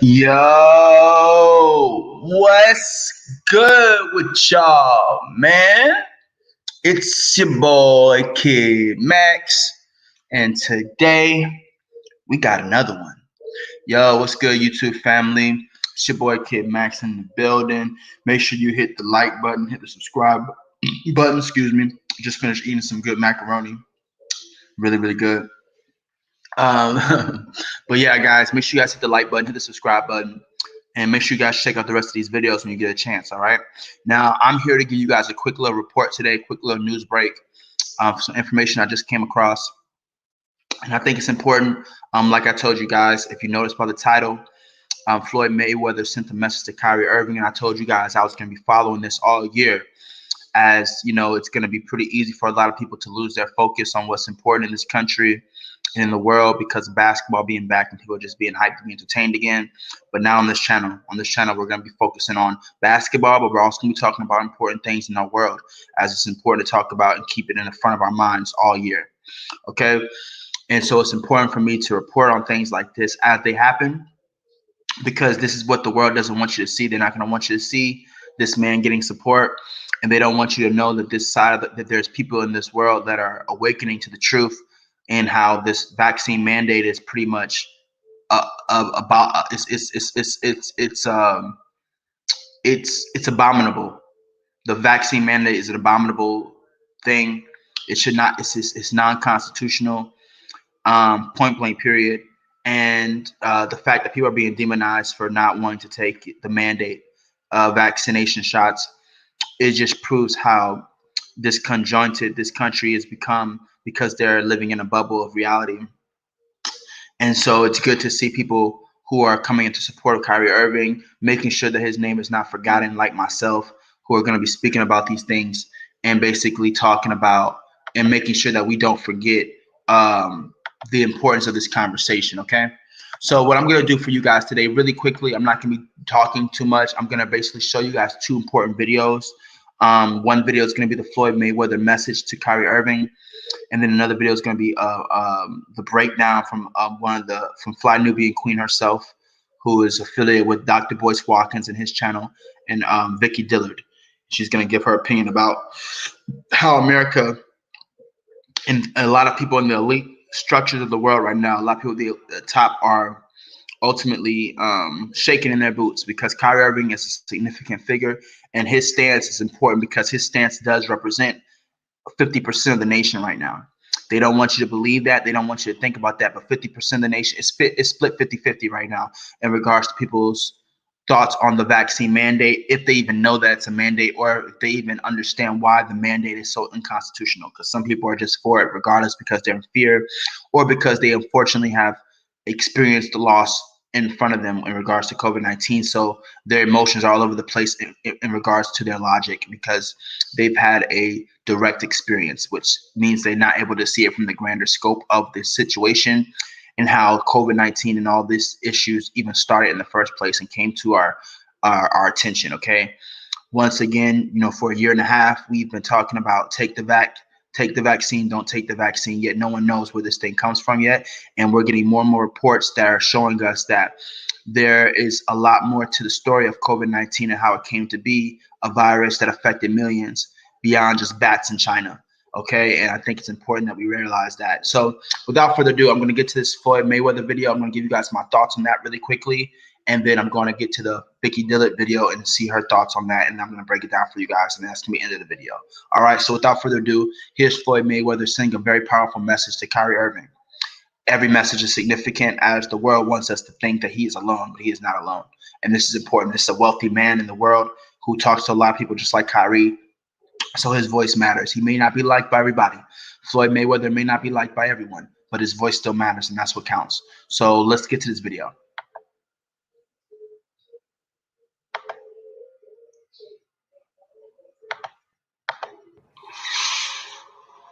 Yo, what's good with y'all, man? It's your boy Kid Max, and today we got another one. Yo, what's good, YouTube family? It's your boy Kid Max in the building. Make sure you hit the like button, hit the subscribe button. Excuse me. Just finished eating some good macaroni. Really, really good. But yeah, guys, make sure you guys hit the like button, hit the subscribe button, and make sure you guys check out the rest of these videos when you get a chance. All right. Now, I'm here to give you guys a quick little report today, quick little news break for some information I just came across, and I think it's important. Like I told you guys, if you notice by the title, Floyd Mayweather sent a message to Kyrie Irving, and I told you guys I was going to be following this all year. As you know, it's going to be pretty easy for a lot of people to lose their focus on what's important in this country and in the world because of basketball being back and people just being hyped to be entertained again. But now on this channel, we're going to be focusing on basketball, but we're also going to be talking about important things in our world, as it's important to talk about and keep it in the front of our minds all year. Okay, and so it's important for me to report on things like this as they happen, because this is what the world doesn't want you to see. They're not going to want you to see this man getting support, and they don't want you to know that this side of that there's people in this world that are awakening to the truth, and how this vaccine mandate is pretty much about it's abominable. The vaccine mandate is an abominable thing. It should not. It's non-constitutional. Point blank. Period. And the fact that people are being demonized for not wanting to take the mandate vaccination shots, it just proves how disconjointed this country has become because they're living in a bubble of reality. And so it's good to see people who are coming into support of Kyrie Irving, making sure that his name is not forgotten, like myself, who are going to be speaking about these things and basically talking about and making sure that we don't forget the importance of this conversation. Okay. So what I'm going to do for you guys today, really quickly, I'm not going to be talking too much. I'm going to basically show you guys two important videos. One video is going to be the Floyd Mayweather message to Kyrie Irving, and then another video is going to be the breakdown from from Fly Nubian Queen herself, who is affiliated with Dr. Boyce Watkins and his channel, and Vicky Dillard. She's going to give her opinion about how America and a lot of people in the elite structures of the world right now, a lot of people at the top are ultimately shaking in their boots because Kyrie Irving is a significant figure, and his stance is important because his stance does represent 50% of the nation right now. They don't want you to believe that. They don't want you to think about that. But 50% of the nation is split 50-50 right now in regards to people's thoughts on the vaccine mandate, if they even know that it's a mandate, or if they even understand why the mandate is so unconstitutional. Because some people are just for it regardless because they're in fear, or because they unfortunately have experienced the loss in front of them in regards to COVID-19. So their emotions are all over the place in regards to their logic because they've had a direct experience, which means they're not able to see it from the grander scope of this situation and how COVID-19 and all these issues even started in the first place and came to our attention. Okay. Once again, you know, for a year and a half, we've been talking about take the vaccine, don't take the vaccine, yet no one knows where this thing comes from yet. And we're getting more and more reports that are showing us that there is a lot more to the story of COVID-19 and how it came to be a virus that affected millions beyond just bats in China. Okay, and I think it's important that we realize that. So without further ado, I'm going to get to this Floyd Mayweather video. I'm going to give you guys my thoughts on that really quickly. And then I'm going to get to the Vicky Dillard video and see her thoughts on that. And I'm going to break it down for you guys. And that's going to be the end of the video. All right. So without further ado, here's Floyd Mayweather sending a very powerful message to Kyrie Irving. Every message is significant as the world wants us to think that he is alone, but he is not alone. And this is important. This is a wealthy man in the world who talks to a lot of people just like Kyrie. So his voice matters. He may not be liked by everybody. Floyd Mayweather may not be liked by everyone, but his voice still matters, and that's what counts. So let's get to this video.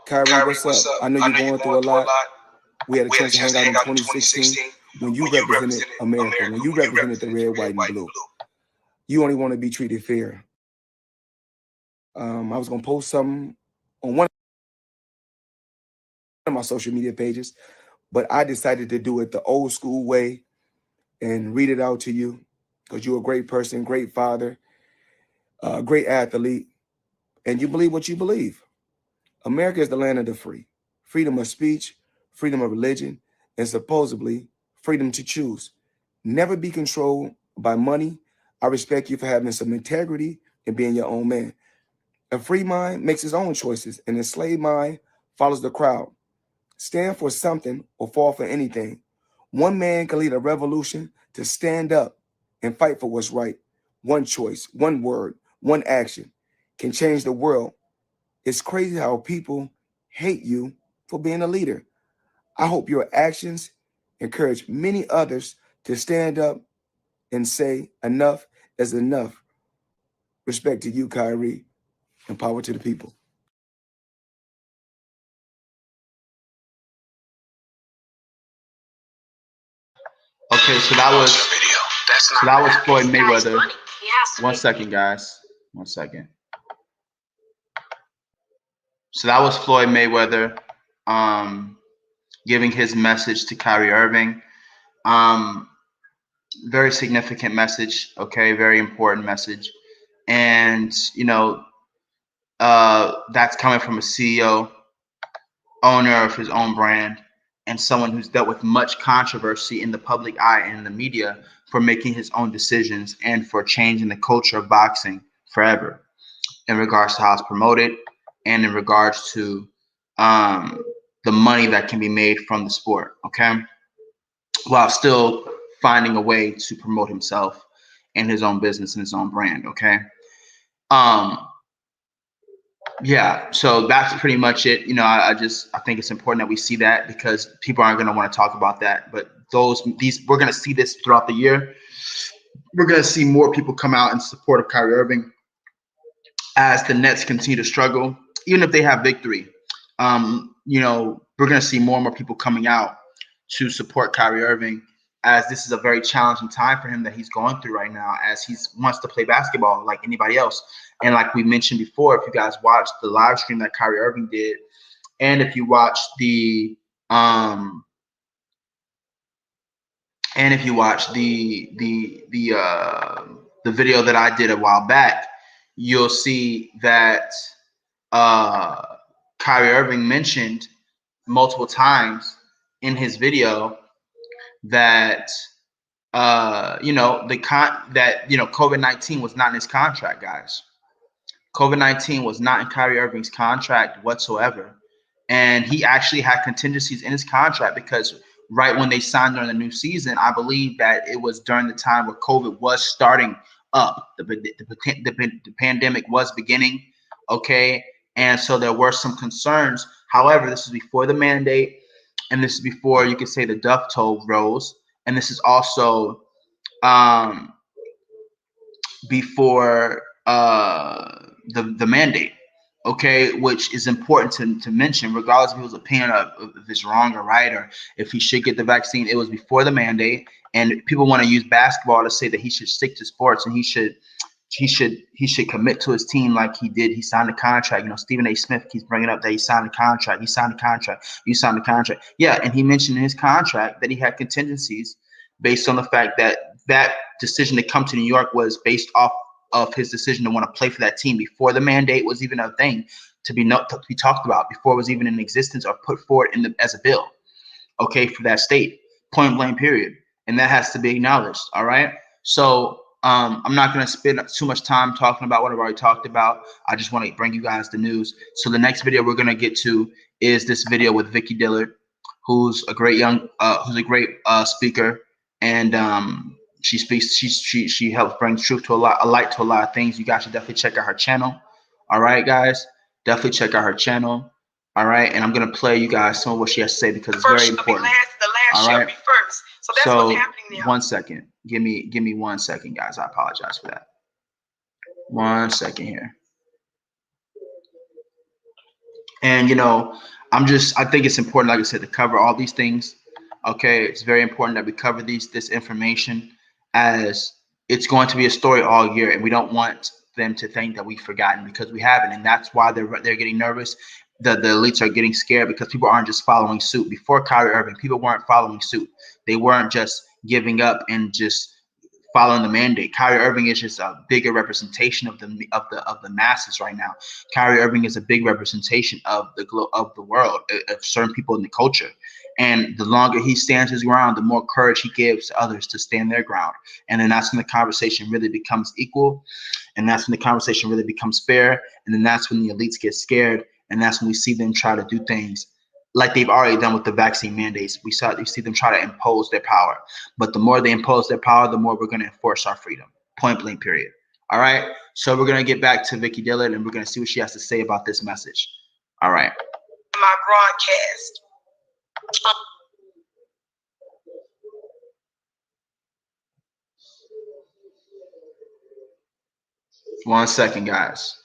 Kyrie, what's up? I know you're going through a lot. We had a chance to hang out in 2016 when you represented America, when you represented the red, white, and blue. You only want to be treated fair. I was going to post something on one of my social media pages, but I decided to do it the old school way and read it out to you because you're a great person, great father, great athlete, and you believe what you believe. America is the land of the free. Freedom of speech, freedom of religion, and supposedly freedom to choose. Never be controlled by money. I respect you for having some integrity and being your own man. A free mind makes his own choices. An enslaved mind follows the crowd. Stand for something or fall for anything. One man can lead a revolution to stand up and fight for what's right. One choice, one word, one action can change the world. It's crazy how people hate you for being a leader. I hope your actions encourage many others to stand up and say enough is enough. Respect to you, Kyrie, and power to the people. Okay, so that was Floyd Mayweather. 1 second, guys. 1 second. So that was Floyd Mayweather giving his message to Kyrie Irving. Very significant message, okay, very important message. And, that's coming from a CEO, owner of his own brand, and someone who's dealt with much controversy in the public eye and in the media for making his own decisions and for changing the culture of boxing forever in regards to how it's promoted and in regards to the money that can be made from the sport, okay? While still finding a way to promote himself and his own business and his own brand, okay? Yeah, so that's pretty much it. I think it's important that we see that because people aren't going to want to talk about that. But we're going to see this throughout the year. We're going to see more people come out in support of Kyrie Irving as the Nets continue to struggle, even if they have victory. We're going to see more and more people coming out to support Kyrie Irving as this is a very challenging time for him that he's going through right now as he wants to play basketball like anybody else. And like we mentioned before, if you guys watched the live stream that Kyrie Irving did, and if you watched the video that I did a while back, you'll see that Kyrie Irving mentioned multiple times in his video that COVID-19 was not in his contract, guys. COVID-19 was not in Kyrie Irving's contract whatsoever. And he actually had contingencies in his contract because right when they signed during the new season, I believe that it was during the time where COVID was starting up. The pandemic was beginning, okay? And so there were some concerns. However, this is before the mandate, and this is before you could say the death toll rose. And this is also before the mandate, okay, which is important to mention, regardless of people's opinion of if it's wrong or right or if he should get the vaccine. It was before the mandate, and people want to use basketball to say that he should stick to sports and he should commit to his team like he did. He signed a contract. Stephen A. Smith keeps bringing up that he signed a contract. He signed a contract. You signed a contract. Yeah, and he mentioned in his contract that he had contingencies based on the fact that that decision to come to New York was based off of his decision to want to play for that team before the mandate was even a thing to be talked about, before it was even in existence or put forward as a bill, okay, for that state, point blank, period. And that has to be acknowledged, all right? So I'm not going to spend too much time talking about what I've already talked about. I just want to bring you guys the news. So the next video we're going to get to is this video with Vicky Dillard, who's a great speaker, and she speaks. She helps bring truth to a light to a lot of things. You guys should definitely check out her channel. All right, guys, definitely check out her channel. All right, and I'm gonna play you guys some of what she has to say because it's very important. All right. So that's what's happening now. 1 second. Give me 1 second, guys. I apologize for that. 1 second here. And I think it's important, like I said, to cover all these things. Okay, it's very important that we cover this information, as it's going to be a story all year, and we don't want them to think that we've forgotten, because we haven't, and that's why they're getting nervous. The elites are getting scared because people aren't just following suit. Before Kyrie Irving, people weren't following suit. They weren't just giving up and just following the mandate. Kyrie Irving is just a bigger representation of the masses right now. Kyrie Irving is a big representation of the world, of certain people in the culture. And the longer he stands his ground, the more courage he gives to others to stand their ground. And then that's when the conversation really becomes equal. And that's when the conversation really becomes fair. And then that's when the elites get scared. And that's when we see them try to do things like they've already done with the vaccine mandates. We see them try to impose their power. But the more they impose their power, the more we're going to enforce our freedom. Point blank, period. All right. So we're going to get back to Vicky Dillard, and we're going to see what she has to say about this message. All right. My broadcast. 1 second, guys.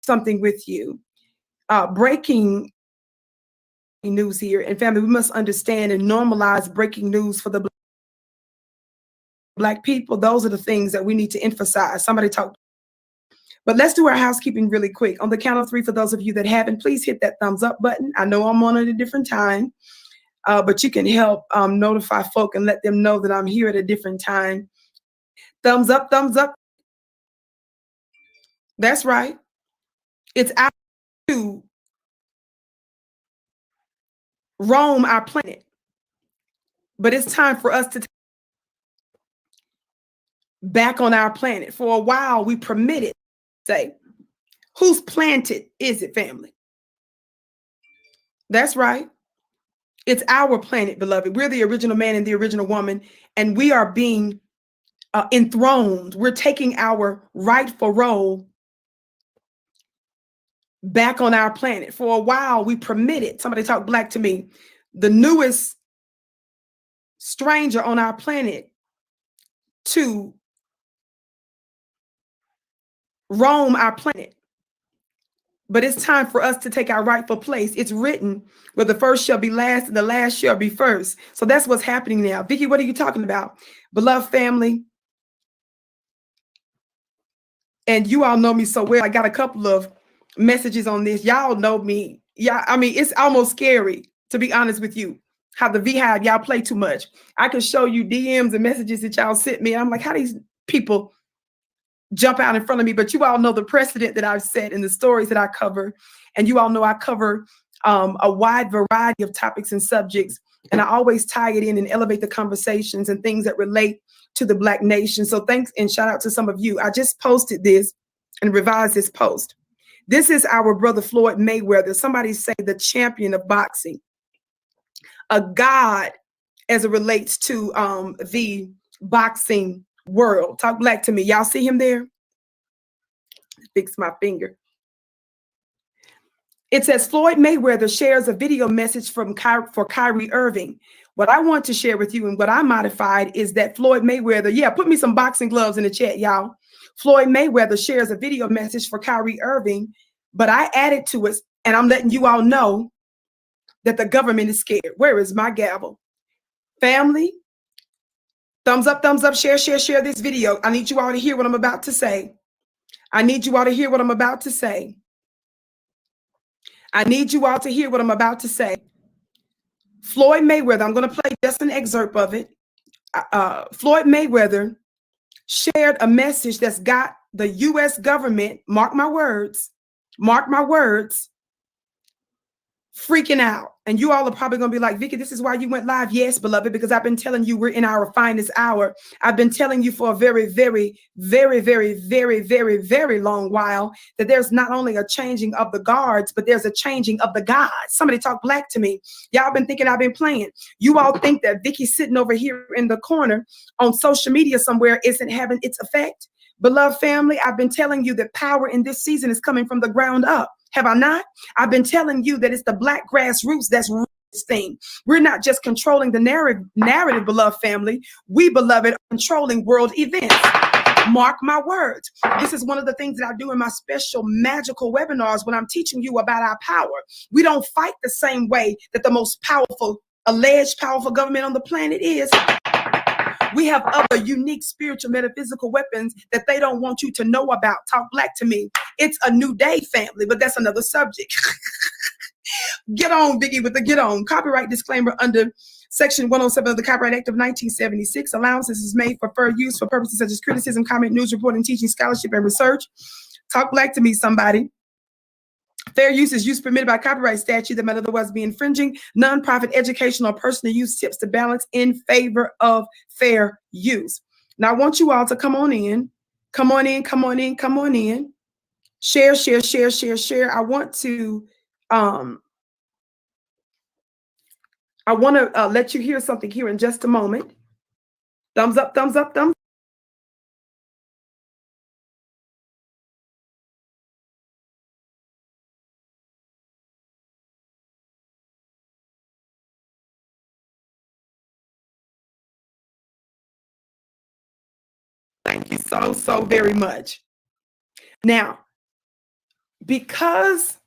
Something with you. Breaking news here, and family, we must understand and normalize breaking news for the Black people. Those are the things that we need to emphasize. Somebody talk. But let's do our housekeeping really quick. On the count of 3, for those of you that haven't, please hit that thumbs up button. I know I'm on at a different time, but you can help notify folk and let them know that I'm here at a different time. Thumbs up, thumbs up. That's right. It's out to roam our planet. But it's time for us to back on our planet. For a while, we permitted, say, whose planted is it, family? That's right. It's our planet, beloved. We're the original man and the original woman, and we are being enthroned. We're taking our rightful role back on our planet. For a while, we permitted, somebody talk Black to me, the newest stranger on our planet to roam our planet. But it's time for us to take our rightful place. It's written, where the first shall be last and the last shall be first. So that's what's happening now. Vicky, what are you talking about? Beloved family, and you all know me so well. I got a couple of messages on this. Y'all know me. Yeah, I mean, it's almost scary, to be honest with you, how the Beehive, y'all play too much. I can show you DMs and messages that y'all sent me. I'm like, how these people jump out in front of me? But you all know the precedent that I've set and the stories that I cover. And you all know I cover a wide variety of topics and subjects. And I always tie it in and elevate the conversations and things that relate to the Black nation. So thanks and shout out to some of you. I just posted this and revised this post. This is our brother Floyd Mayweather. Somebody say the champion of boxing, a god as it relates to the boxing world. Talk Black to me. Y'all see him there? Fix my finger. It says Floyd Mayweather shares a video message for Kyrie Irving. What I want to share with you and what I modified is that Floyd Mayweather, yeah, put me some boxing gloves in the chat, y'all. Floyd Mayweather shares a video message for Kyrie Irving, but I added to it, and I'm letting you all know that the government is scared. Where is my gavel? Family, thumbs up, share this video. I need you all to hear what I'm about to say. I need you all to hear what I'm about to say. I need you all to hear what I'm about to say. Floyd Mayweather, I'm going to play just an excerpt of it. Floyd Mayweather shared a message that's got the U.S. government, mark my words, freaking out. And you all are probably going to be like, Vicky, this is why you went live. Yes, beloved, because I've been telling you we're in our finest hour. I've been telling you for a very, very, very, very, very, very, very long while that there's not only a changing of the guards, but there's a changing of the gods. Somebody talk Black to me. Y'all been thinking I've been playing. You all think that Vicky sitting over here in the corner on social media somewhere isn't having its effect. Beloved family, I've been telling you that power in this season is coming from the ground up. Have I not? I've been telling you that it's the Black grassroots that's running this thing. We're not just controlling the narrative, beloved family. We, beloved, are controlling world events. Mark my words. This is one of the things that I do in my special magical webinars when I'm teaching you about our power. We don't fight the same way that the most powerful alleged powerful government on the planet is, we have other unique spiritual metaphysical weapons that they don't want you to know about. Talk black to me. It's a new day, family, but that's another subject. Get on, Biggie, with the get on. Copyright disclaimer under Section 107 of the Copyright Act of 1976. Allowances is made for fair use for purposes such as criticism, comment, news reporting, teaching, scholarship, and research. Talk black to me, somebody. Fair use is use permitted by copyright statute that might otherwise be infringing. Non-profit, educational, or personal use tips to balance in favor of fair use. Now, I want you all to come on in. Come on in, come on in, come on in. Share, share, share, share, share. I want to let you hear something here in just a moment. Thumbs up, thumbs up, thumbs up. Thank you so very much. Now, because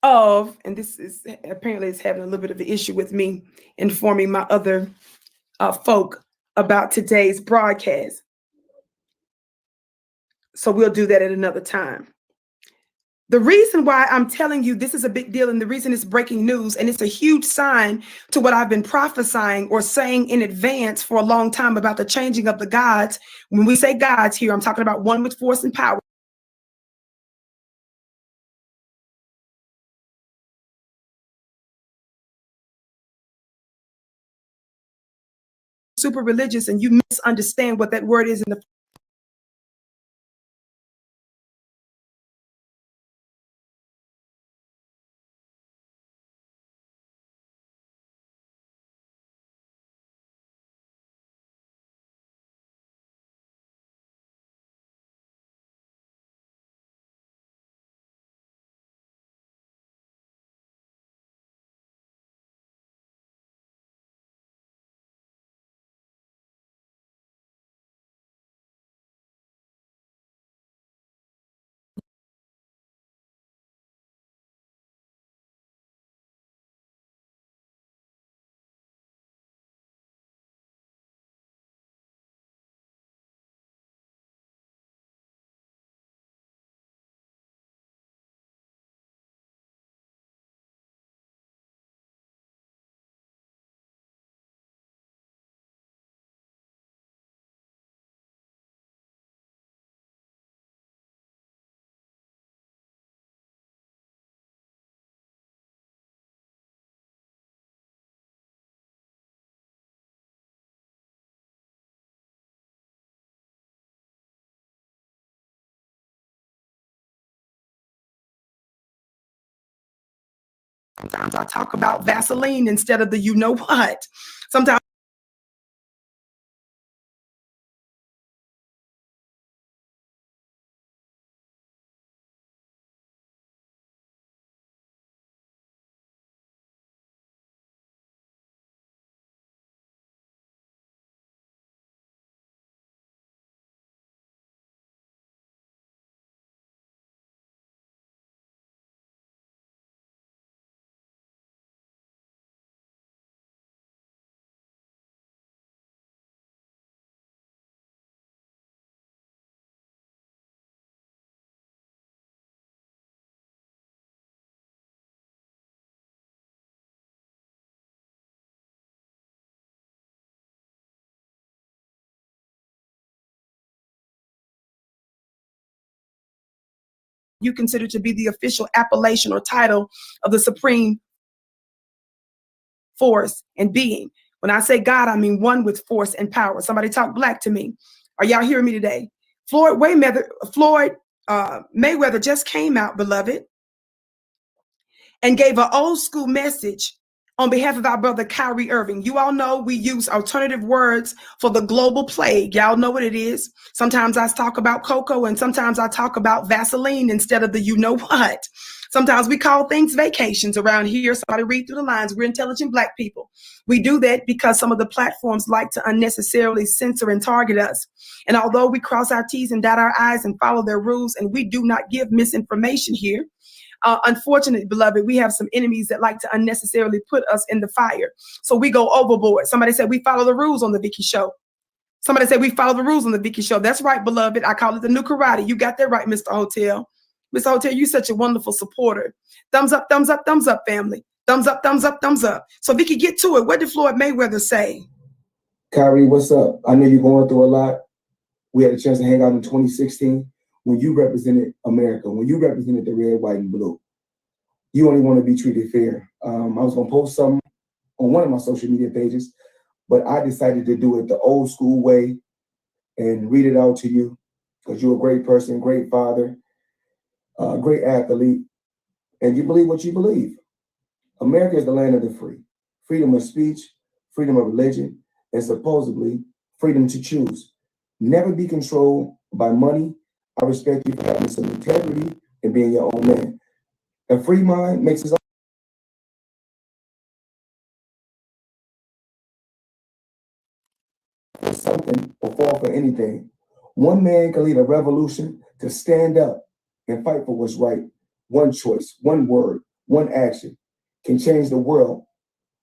of, and this is apparently it's having a little bit of an issue with me informing my other folk about today's broadcast. So we'll do that at another time. The reason why I'm telling you this is a big deal, and the reason it's breaking news, and it's a huge sign to what I've been prophesying or saying in advance for a long time about the changing of the gods. When we say gods here, I'm talking about one with force and power. Super religious, and you misunderstand what that word is in the Sometimes I talk about Vaseline instead of the you know what. Sometimes you consider to be the official appellation or title of the supreme force and being. When I say God, I mean one with force and power. Somebody talk black to me. Are y'all hearing me today? Floyd Mayweather just came out, beloved, and gave an old school message on behalf of our brother Kyrie Irving. You all know we use alternative words for the global plague. Y'all know what it is. Sometimes I talk about cocoa, and sometimes I talk about Vaseline instead of the you know what. Sometimes we call things vacations around here. Somebody read through the lines. We're intelligent black people. We do that because some of the platforms like to unnecessarily censor and target us. And although we cross our T's and dot our I's and follow their rules, and we do not give misinformation here, Unfortunately, beloved, we have some enemies that like to unnecessarily put us in the fire. So we go overboard. Somebody said we follow the rules on the Vicky Show. Somebody said we follow the rules on the Vicky Show. That's right, beloved. I call it the new karate. You got that right, Mr. Hotel. Mr. Hotel, you're such a wonderful supporter. Thumbs up, family. Thumbs up, thumbs up, thumbs up. So Vicky, get to it. What did Floyd Mayweather say? Kyrie, what's up? I know you're going through a lot. We had a chance to hang out in 2016 when you represented America, when you represented the red, white, and blue. You only want to be treated fair. I was going to post something on one of my social media pages, but I decided to do it the old school way and read it out to you because you're a great person, great father, great athlete, and you believe what you believe. America is the land of the free. Freedom of speech, freedom of religion, and supposedly freedom to choose. Never be controlled by money. I respect you for having some integrity and being your own man. A free mind makes us for something or fall for anything. One man can lead a revolution to stand up and fight for what's right. One choice, one word, one action can change the world.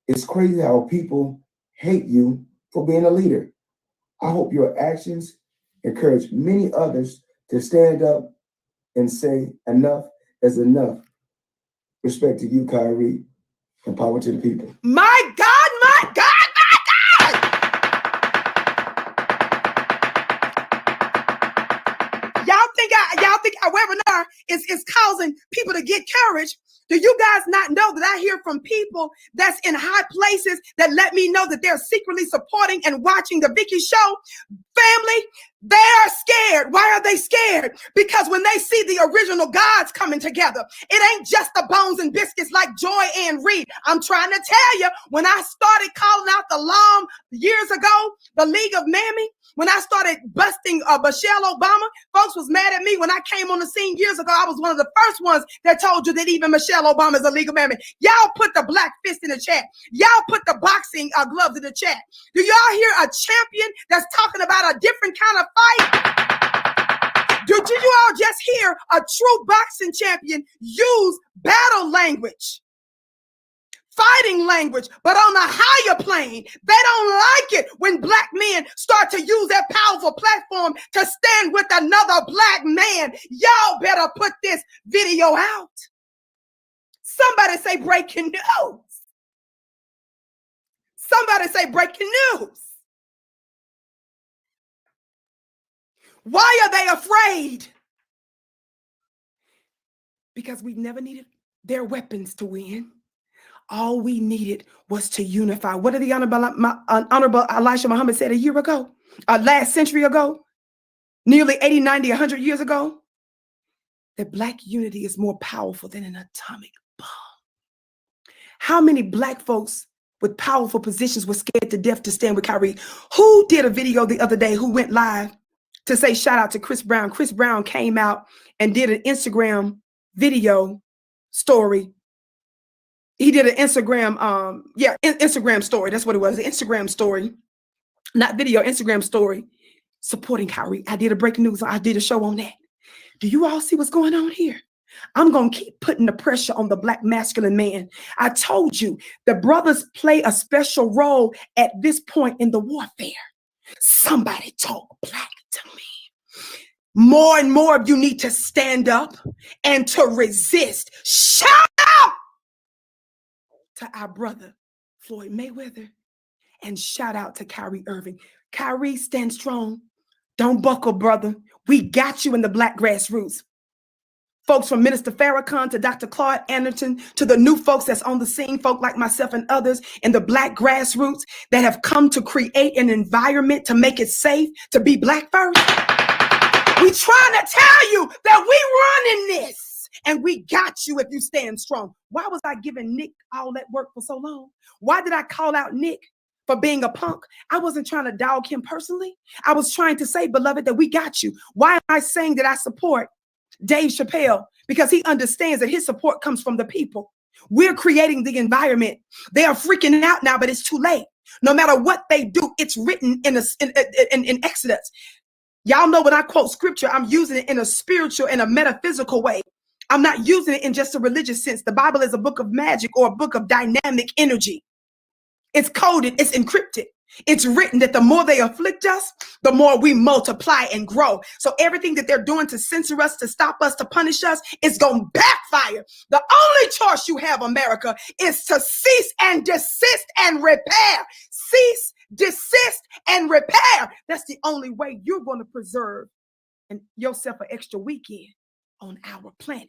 It's crazy how people hate you for being a leader. I hope your actions encourage many others to stand up and say enough is enough. Respect to you, Kyrie, and power to the people. My God, my God, my God! Y'all think our webinar is causing people to get courage? Do you guys not know that I hear from people that's in high places that let me know that they're secretly supporting and watching the Vicky Show? Family, they are scared. Why are they scared? Because when they see the original gods coming together, it ain't just the bones and biscuits like Joy and Reed. I'm trying to tell you, when I started calling out the LOM years ago, the League of Mammy, when I started busting Michelle Obama, folks was mad at me when I came on the scene years ago. I was one of the first ones that told you that even Michelle Obama is a legal mammy. Y'all put the black fist in the chat. Y'all put the boxing gloves in the chat. Do y'all hear a champion that's talking about a different kind of fight? Did you all just hear a true boxing champion use battle language? Fighting language, but on a higher plane. They don't like it when black men start to use their powerful platform to stand with another black man. Y'all better put this video out. Somebody say breaking news. Somebody say breaking news. Why are they afraid? Because we've never needed their weapons to win. All we needed was to unify. What did the Honorable Elisha Muhammad said a year ago, last century ago, nearly 80, 90, 100 years ago? That black unity is more powerful than an atomic bomb. How many black folks with powerful positions were scared to death to stand with Kyrie? Who did a video the other day who went live to say shout out to Chris Brown? Chris Brown came out and did an Instagram video story. He did an Instagram, Instagram story. That's what it was, an Instagram story, not video, Instagram story, supporting Kyrie. I did a breaking news. I did a show on that. Do you all see what's going on here? I'm going to keep putting the pressure on the black masculine man. I told you, the brothers play a special role at this point in the warfare. Somebody talk black to me. More and more of you need to stand up and to resist. Shout out to our brother, Floyd Mayweather, and shout out to Kyrie Irving. Kyrie, stand strong. Don't buckle, brother. We got you in the black grassroots. Folks from Minister Farrakhan to Dr. Claude Anderson to the new folks that's on the scene, folk like myself and others in the black grassroots that have come to create an environment to make it safe to be black first. We trying to tell you that we running this. And we got you if you stand strong. Why was I giving Nick all that work for so long? Why did I call out Nick for being a punk? I wasn't trying to dog him personally. I was trying to say, beloved, that we got you. Why am I saying that I support Dave Chappelle? Because he understands that his support comes from the people. We're creating the environment. They are freaking out now, but it's too late. No matter what they do, it's written in Exodus. Y'all know when I quote scripture, I'm using it in a spiritual and a metaphysical way. I'm not using it in just a religious sense. The Bible is a book of magic or a book of dynamic energy. It's coded, it's encrypted. It's written that the more they afflict us, the more we multiply and grow. So everything that they're doing to censor us, to stop us, to punish us, is going to backfire. The only choice you have, America, is to cease and desist and repair. Cease, desist, and repair. That's the only way you're going to preserve yourself an extra weekend on our planet.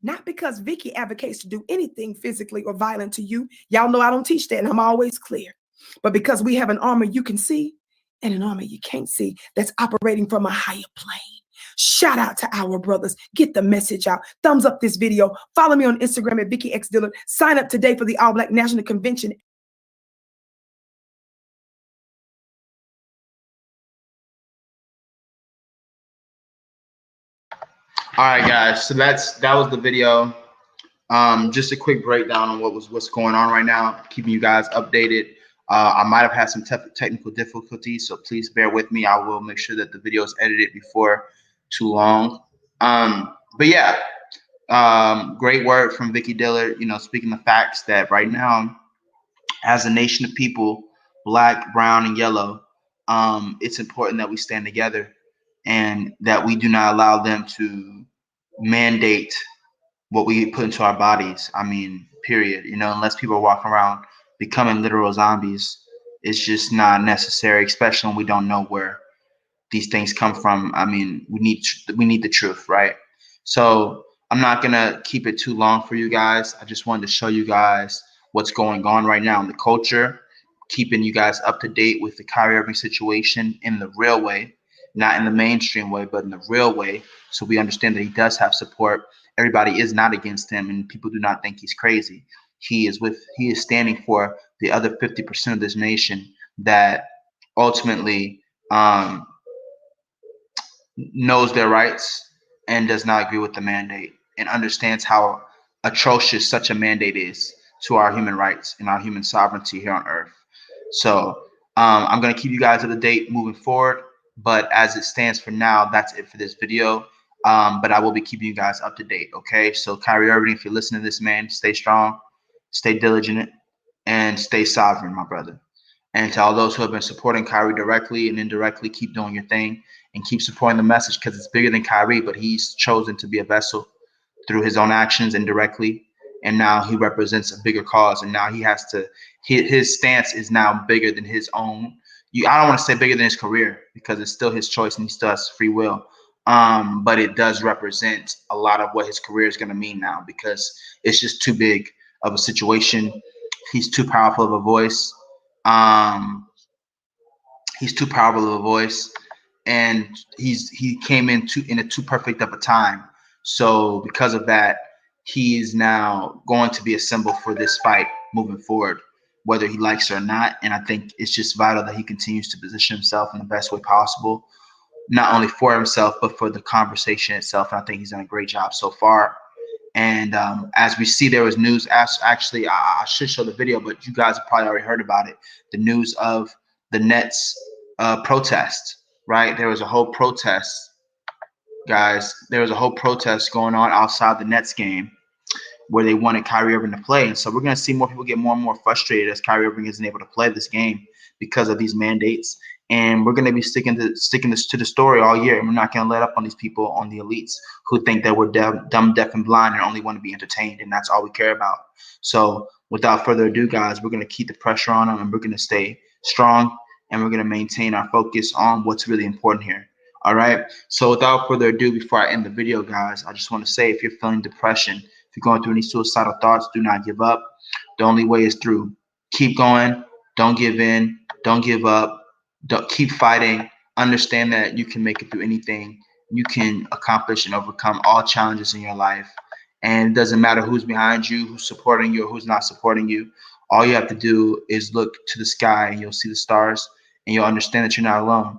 Not because Vicky advocates to do anything physically or violent to you. Y'all know I don't teach that, and I'm always clear. But because we have an armor you can see and an armor you can't see that's operating from a higher plane. Shout out to our brothers. Get the message out. Thumbs up this video. Follow me on Instagram at Vicky X Dillard. Sign up today for the All Black National Convention. All right, guys. So that was the video. Just a quick breakdown on what's going on right now, keeping you guys updated. I might have had some technical difficulties, so please bear with me. I will make sure that the video is edited before too long. But yeah, great word from Vicky Dillard. You know, speaking the facts that right now, as a nation of people, black, brown, and yellow, it's important that we stand together and that we do not allow them to mandate what we put into our bodies. I mean, period. You know, unless people walk around becoming literal zombies, it's just not necessary, especially when we don't know where these things come from. I mean, we need the truth, right? So I'm not gonna keep it too long for you guys. I just wanted to show you guys what's going on right now in the culture, keeping you guys up to date with the Kyrie Irving situation in the real way, not in the mainstream way, but in the real way, so we understand that he does have support. Everybody is not against him, and people do not think he's crazy. He is standing for the other 50% of this nation that ultimately knows their rights and does not agree with the mandate and understands how atrocious such a mandate is to our human rights and our human sovereignty here on earth. So I'm going to keep you guys up to date moving forward, but as it stands for now, that's it for this video. But I will be keeping you guys up to date. Okay, so Kyrie Irving, if you're listening to this, man, stay strong, stay diligent, and stay sovereign, my brother. And to all those who have been supporting Kyrie directly and indirectly, keep doing your thing and keep supporting the message, because it's bigger than Kyrie, but he's chosen to be a vessel through his own actions indirectly. And now he represents a bigger cause. And now he has to, his stance is now bigger than his own. I don't want to say bigger than his career, because it's still his choice and he still has free will. But it does represent a lot of what his career is going to mean now, because it's just too big of a situation. He's too powerful of a voice. He's too powerful of a voice, and he came in a too perfect of a time. So because of that, he is now going to be a symbol for this fight moving forward, whether he likes it or not. And I think it's just vital that he continues to position himself in the best way possible, not only for himself, but for the conversation itself. And I think he's done a great job so far. And as we see, there was news. Actually, I should show the video, but you guys have probably already heard about it. The news of the Nets protest, right? There was a whole protest, guys. There was a whole protest going on outside the Nets game where they wanted Kyrie Irving to play. And so we're going to see more people get more and more frustrated as Kyrie Irving isn't able to play this game because of these mandates. And we're going to be sticking to the story all year. And we're not going to let up on these people, on the elites who think that we're dumb, deaf, and blind and only want to be entertained. And that's all we care about. So without further ado, guys, we're going to keep the pressure on them, and we're going to stay strong, and we're going to maintain our focus on what's really important here. All right. So without further ado, before I end the video, guys, I just want to say, if you're feeling depression, if you're going through any suicidal thoughts, do not give up. The only way is through. Keep going. Don't give in. Don't give up. Don't keep fighting. Understand that you can make it through anything. You can accomplish and overcome all challenges in your life. And it doesn't matter who's behind you, who's supporting you, or who's not supporting you. All you have to do is look to the sky, and you'll see the stars, and you'll understand that you're not alone.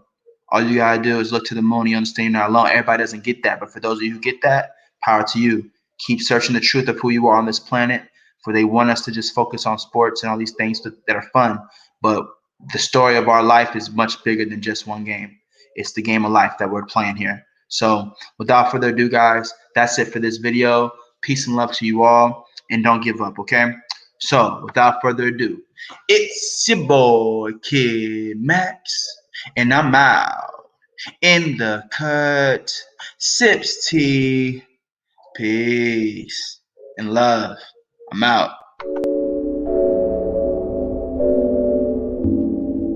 All you gotta do is look to the moon, and you understand you're not alone. Everybody doesn't get that, but for those of you who get that, power to you. Keep searching the truth of who you are on this planet, for they want us to just focus on sports and all these things that are fun. But the story of our life is much bigger than just one game. It's the game of life that we're playing here. So without further ado, guys, That's it for this video. Peace and love to you all, and don't give up, okay? So, without further ado, it's your boy, Kid Max, and I'm out in the cut. Sips tea. Peace and love. I'm out.